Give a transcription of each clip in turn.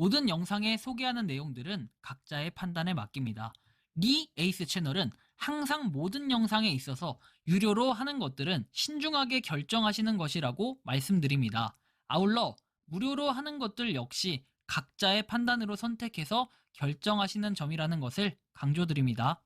모든 영상에 소개하는 내용들은 각자의 판단에 맡깁니다. 리 에이스 채널은 항상 모든 영상에 있어서 유료로 하는 것들은 신중하게 결정하시는 것이라고 말씀드립니다. 아울러 무료로 하는 것들 역시 각자의 판단으로 선택해서 결정하시는 점이라는 것을 강조드립니다.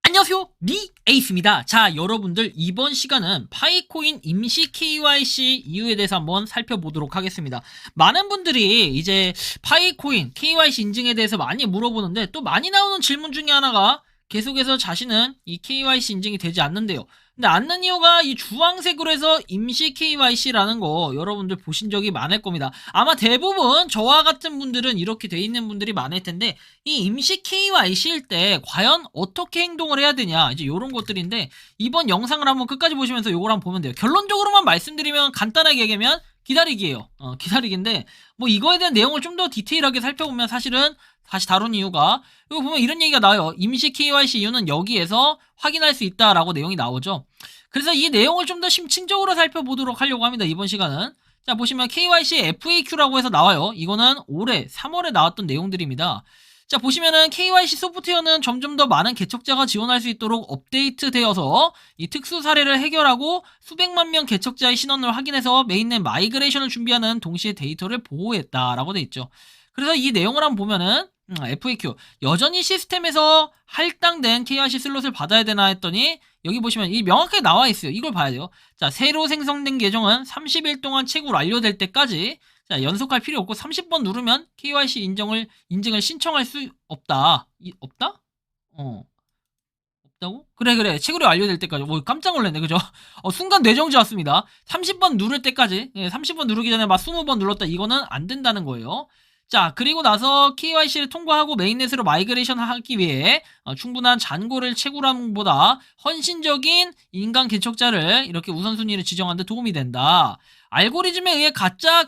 안녕하세요, 리 에이스입니다. 자, 여러분들 이번 시간은 파이코인 임시 KYC 이유에 대해서 한번 살펴보도록 하겠습니다. 많은 분들이 이제 파이코인 KYC 인증에 대해서 많이 물어보는데, 또 많이 나오는 질문 중에 하나가 계속해서 자신은 이 KYC 인증이 되지 않는데요. 근데 않는 이유가 이 주황색으로 해서 임시 KYC라는 거 여러분들 보신 적이 많을 겁니다. 아마 대부분 저와 같은 분들은 이렇게 돼 있는 분들이 많을 텐데, 이 임시 KYC일 때 과연 어떻게 행동을 해야 되냐, 이제 요런 것들인데, 이번 영상을 한번 끝까지 보시면서 요걸 한번 보면 돼요. 결론적으로만 말씀드리면 간단하게 얘기하면 기다리기예요. 기다리기인데, 뭐 이거에 대한 내용을 좀 더 디테일하게 살펴보면 사실은 다시 다룬 이유가, 이거 보면 이런 얘기가 나와요. 임시 KYC 이유는 여기에서 확인할 수 있다라고 내용이 나오죠. 그래서 이 내용을 좀 더 심층적으로 살펴보도록 하려고 합니다, 이번 시간은. 자, 보시면 KYC FAQ라고 해서 나와요. 이거는 올해 3월에 나왔던 내용들입니다. 자, 보시면은 KYC 소프트웨어는 점점 더 많은 개척자가 지원할 수 있도록 업데이트되어서 이 특수 사례를 해결하고 수백만 명 개척자의 신원을 확인해서 메인넷 마이그레이션을 준비하는 동시에 데이터를 보호했다라고 돼 있죠. 그래서 이 내용을 한번 보면은 FAQ 여전히 시스템에서 할당된 KYC 슬롯을 받아야 되나 했더니, 여기 보시면 이 명확하게 나와 있어요. 이걸 봐야 돼요. 자, 새로 생성된 계정은 30일 동안 채굴 완료될 때까지, 자, 연속할 필요 없고 30번 누르면 KYC 인증을 신청할 수 없다. 없다? 없다고? 그래. 채굴이 완료될 때까지. 깜짝 놀랐네. 그죠? 순간 뇌정지 왔습니다. 30번 누를 때까지. 30번 누르기 전에 막 20번 눌렀다. 이거는 안 된다는 거예요. 자, 그리고 나서 KYC를 통과하고 메인넷으로 마이그레이션 하기 위해 충분한 잔고를 채굴하는 것보다 헌신적인 인간 개척자를 이렇게 우선순위를 지정하는 데 도움이 된다. 알고리즘에 의해 가짜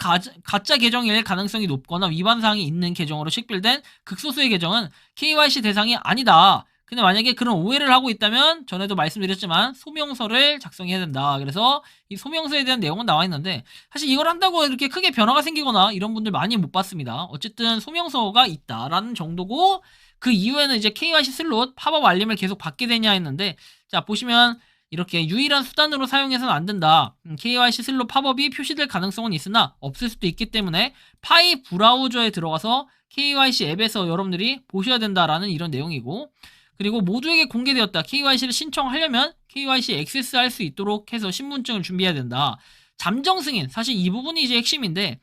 계정일 가능성이 높거나 위반사항이 있는 계정으로 식별된 극소수의 계정은 KYC 대상이 아니다. 근데 만약에 그런 오해를 하고 있다면 전에도 말씀드렸지만 소명서를 작성해야 된다. 그래서 이 소명서에 대한 내용은 나와 있는데, 사실 이걸 한다고 이렇게 크게 변화가 생기거나 이런 분들 많이 못 봤습니다. 어쨌든 소명서가 있다라는 정도고, 그 이후에는 이제 KYC 슬롯 팝업 알림을 계속 받게 되냐 했는데, 자, 보시면 이렇게 유일한 수단으로 사용해서는 안 된다. KYC 슬롯 팝업이 표시될 가능성은 있으나 없을 수도 있기 때문에 파이 브라우저에 들어가서 KYC 앱에서 여러분들이 보셔야 된다라는 이런 내용이고, 그리고 모두에게 공개되었다. KYC를 신청하려면 KYC 액세스할 수 있도록 해서 신분증을 준비해야 된다. 잠정 승인, 사실 이 부분이 이제 핵심인데,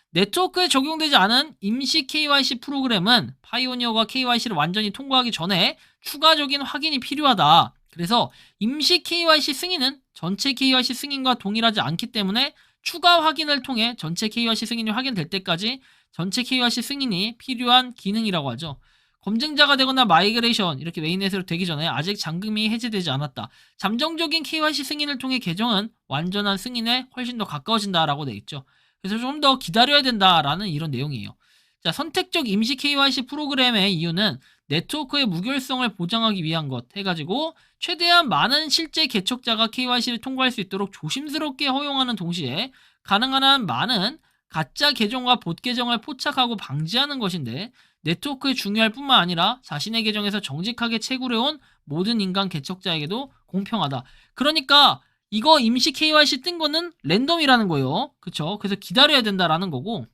네트워크에 적용되지 않은 임시 KYC 프로그램은 파이오니어가 KYC를 완전히 통과하기 전에 추가적인 확인이 필요하다. 그래서 임시 KYC 승인은 전체 KYC 승인과 동일하지 않기 때문에 추가 확인을 통해 전체 KYC 승인이 확인될 때까지 전체 KYC 승인이 필요한 기능이라고 하죠. 검증자가 되거나 마이그레이션 이렇게 메인넷으로 되기 전에 아직 잠금이 해제되지 않았다. 잠정적인 KYC 승인을 통해 계정은 완전한 승인에 훨씬 더 가까워진다라고 돼 있죠. 그래서 좀 더 기다려야 된다라는 이런 내용이에요. 자, 선택적 임시 KYC 프로그램의 이유는 네트워크의 무결성을 보장하기 위한 것 해가지고 최대한 많은 실제 개척자가 KYC를 통과할 수 있도록 조심스럽게 허용하는 동시에 가능한 한 많은 가짜 계정과 봇 계정을 포착하고 방지하는 것인데, 네트워크에 중요할 뿐만 아니라 자신의 계정에서 정직하게 채굴해온 모든 인간 개척자에게도 공평하다. 그러니까 이거 임시 KYC 뜬 거는 랜덤이라는 거예요. 그쵸? 그래서 기다려야 된다라는 거고,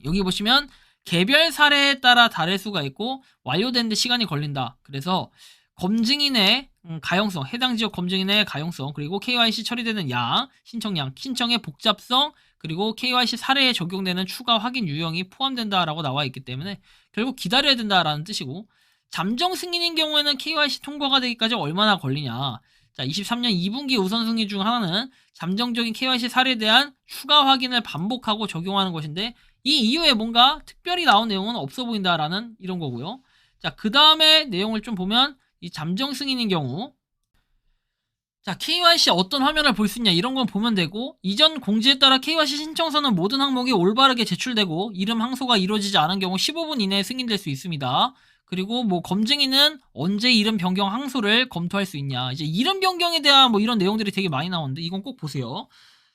여기 보시면 개별 사례에 따라 다를 수가 있고 완료되는데 시간이 걸린다. 그래서 검증인의 가용성, 해당 지역 검증인의 가용성, 그리고 KYC 처리되는 양, 신청의 복잡성, 그리고 KYC 사례에 적용되는 추가 확인 유형이 포함된다라고 나와 있기 때문에 결국 기다려야 된다라는 뜻이고, 잠정 승인인 경우에는 KYC 통과가 되기까지 얼마나 걸리냐. 자, 23년 2분기 우선순위 중 하나는 잠정적인 KYC 사례에 대한 추가 확인을 반복하고 적용하는 것인데, 이 이후에 뭔가 특별히 나온 내용은 없어 보인다라는 이런 거고요. 자, 그 다음에 내용을 좀 보면 이 잠정 승인인 경우, 자, KYC 어떤 화면을 볼 수 있냐 이런 건 보면 되고, 이전 공지에 따라 KYC 신청서는 모든 항목이 올바르게 제출되고 이름 항소가 이루어지지 않은 경우 15분 이내에 승인될 수 있습니다. 그리고 뭐 검증인은 언제 이름 변경 항소를 검토할 수 있냐, 이제 이름 변경에 대한 뭐 이런 내용들이 되게 많이 나오는데 이건 꼭 보세요.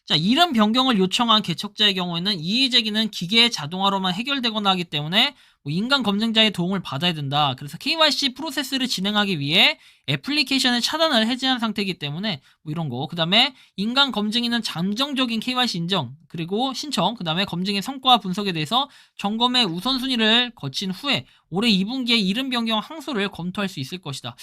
자, 이름 변경을 요청한 개척자의 경우에는 이의 제기는 기계 자동화로만 해결되거나 하기 때문에 뭐 인간 검증자의 도움을 받아야 된다. 그래서 KYC 프로세스를 진행하기 위해 애플리케이션의 차단을 해제한 상태이기 때문에 뭐 이런 거. 그 다음에 인간 검증인은 잠정적인 KYC 인정, 그리고 신청, 그 다음에 검증의 성과 분석에 대해서 점검의 우선순위를 거친 후에 올해 2분기에 이름 변경 항소를 검토할 수 있을 것이다.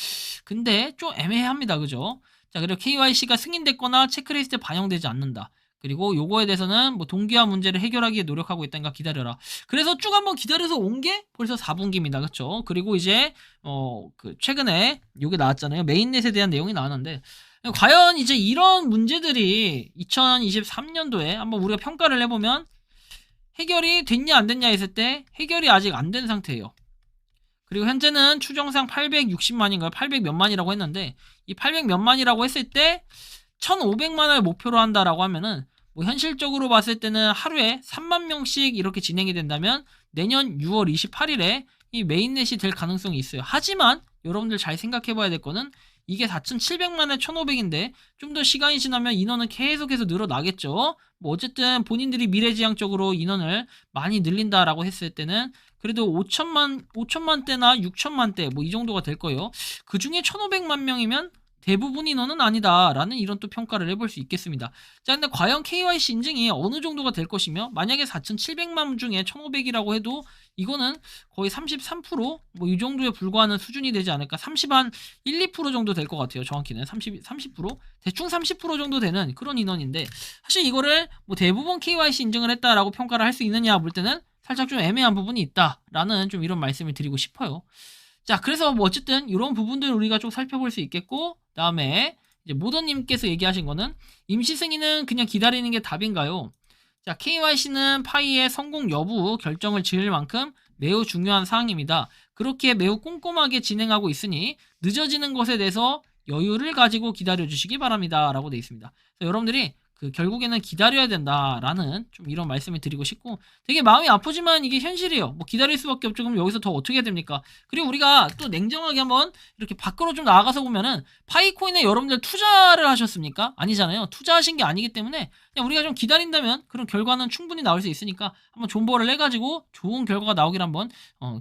근데 좀 애매합니다. 그죠? 자, 그리고 KYC가 승인됐거나 체크리스트에 반영되지 않는다. 그리고 요거에 대해서는 뭐 동기화 문제를 해결하기에 노력하고 있다니까 기다려라. 그래서 쭉 한번 기다려서 온 게 벌써 4분기입니다. 그쵸? 그리고 이제 최근에 요게 나왔잖아요. 메인넷에 대한 내용이 나왔는데 과연 이제 이런 문제들이 2023년도에 한번 우리가 평가를 해보면 해결이 됐냐 안 됐냐 했을 때 해결이 아직 안 된 상태예요. 그리고 현재는 추정상 860만인가요? 800 몇만이라고 했는데 이 800 몇만이라고 했을 때 1,500만을 목표로 한다라고 하면은 뭐 현실적으로 봤을 때는 하루에 3만 명씩 이렇게 진행이 된다면 내년 6월 28일에 이 메인넷이 될 가능성이 있어요. 하지만 여러분들 잘 생각해 봐야 될 거는 이게 4,700만에 1,500인데 좀 더 시간이 지나면 인원은 계속해서 늘어나겠죠. 뭐 어쨌든 본인들이 미래지향적으로 인원을 많이 늘린다라고 했을 때는 그래도 5천만 대나 6천만 대 뭐 이 정도가 될 거예요. 그 중에 1,500만 명이면 대부분 인원은 아니다라는 이런 또 평가를 해볼 수 있겠습니다. 자, 근데 과연 KYC 인증이 어느 정도가 될 것이며 만약에 4,700만 중에 1,500이라고 해도 이거는 거의 33%뭐 이 정도에 불과하는 수준이 되지 않을까. 30한 1, 2% 정도 될 것 같아요. 정확히는 30% 대충 30% 정도 되는 그런 인원인데 사실 이거를 뭐 대부분 KYC 인증을 했다라고 평가를 할 수 있느냐 볼 때는 살짝 좀 애매한 부분이 있다라는 좀 이런 말씀을 드리고 싶어요. 자, 그래서 뭐 어쨌든 이런 부분들을 우리가 좀 살펴볼 수 있겠고, 다음에 이제 모더님께서 얘기하신 거는 임시 승인은 그냥 기다리는 게 답인가요? 자, KYC는 파이의 성공 여부 결정을 지을 만큼 매우 중요한 사항입니다. 그렇게 매우 꼼꼼하게 진행하고 있으니 늦어지는 것에 대해서 여유를 가지고 기다려 주시기 바랍니다. 라고 되어 있습니다. 여러분들이 결국에는 기다려야 된다라는 좀 이런 말씀을 드리고 싶고 되게 마음이 아프지만 이게 현실이에요. 뭐 기다릴 수밖에 없죠. 그럼 여기서 더 어떻게 해야 됩니까? 그리고 우리가 또 냉정하게 한번 이렇게 밖으로 좀 나아가서 보면은 파이코인에 여러분들 투자를 하셨습니까? 아니잖아요. 투자하신 게 아니기 때문에 그냥 우리가 좀 기다린다면 그런 결과는 충분히 나올 수 있으니까 한번 존버를 해가지고 좋은 결과가 나오길 한번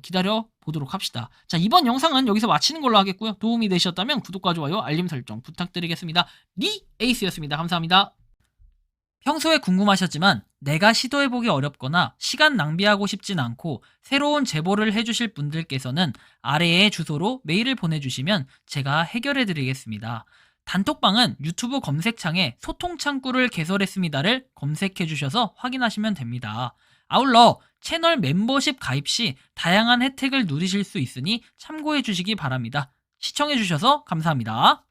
기다려 보도록 합시다. 자, 이번 영상은 여기서 마치는 걸로 하겠고요. 도움이 되셨다면 구독과 좋아요, 알림 설정 부탁드리겠습니다. 리 에이스였습니다. 감사합니다. 평소에 궁금하셨지만 내가 시도해보기 어렵거나 시간 낭비하고 싶진 않고 새로운 제보를 해주실 분들께서는 아래의 주소로 메일을 보내주시면 제가 해결해드리겠습니다. 단톡방은 유튜브 검색창에 소통창구를 개설했습니다를 검색해주셔서 확인하시면 됩니다. 아울러 채널 멤버십 가입 시 다양한 혜택을 누리실 수 있으니 참고해주시기 바랍니다. 시청해주셔서 감사합니다.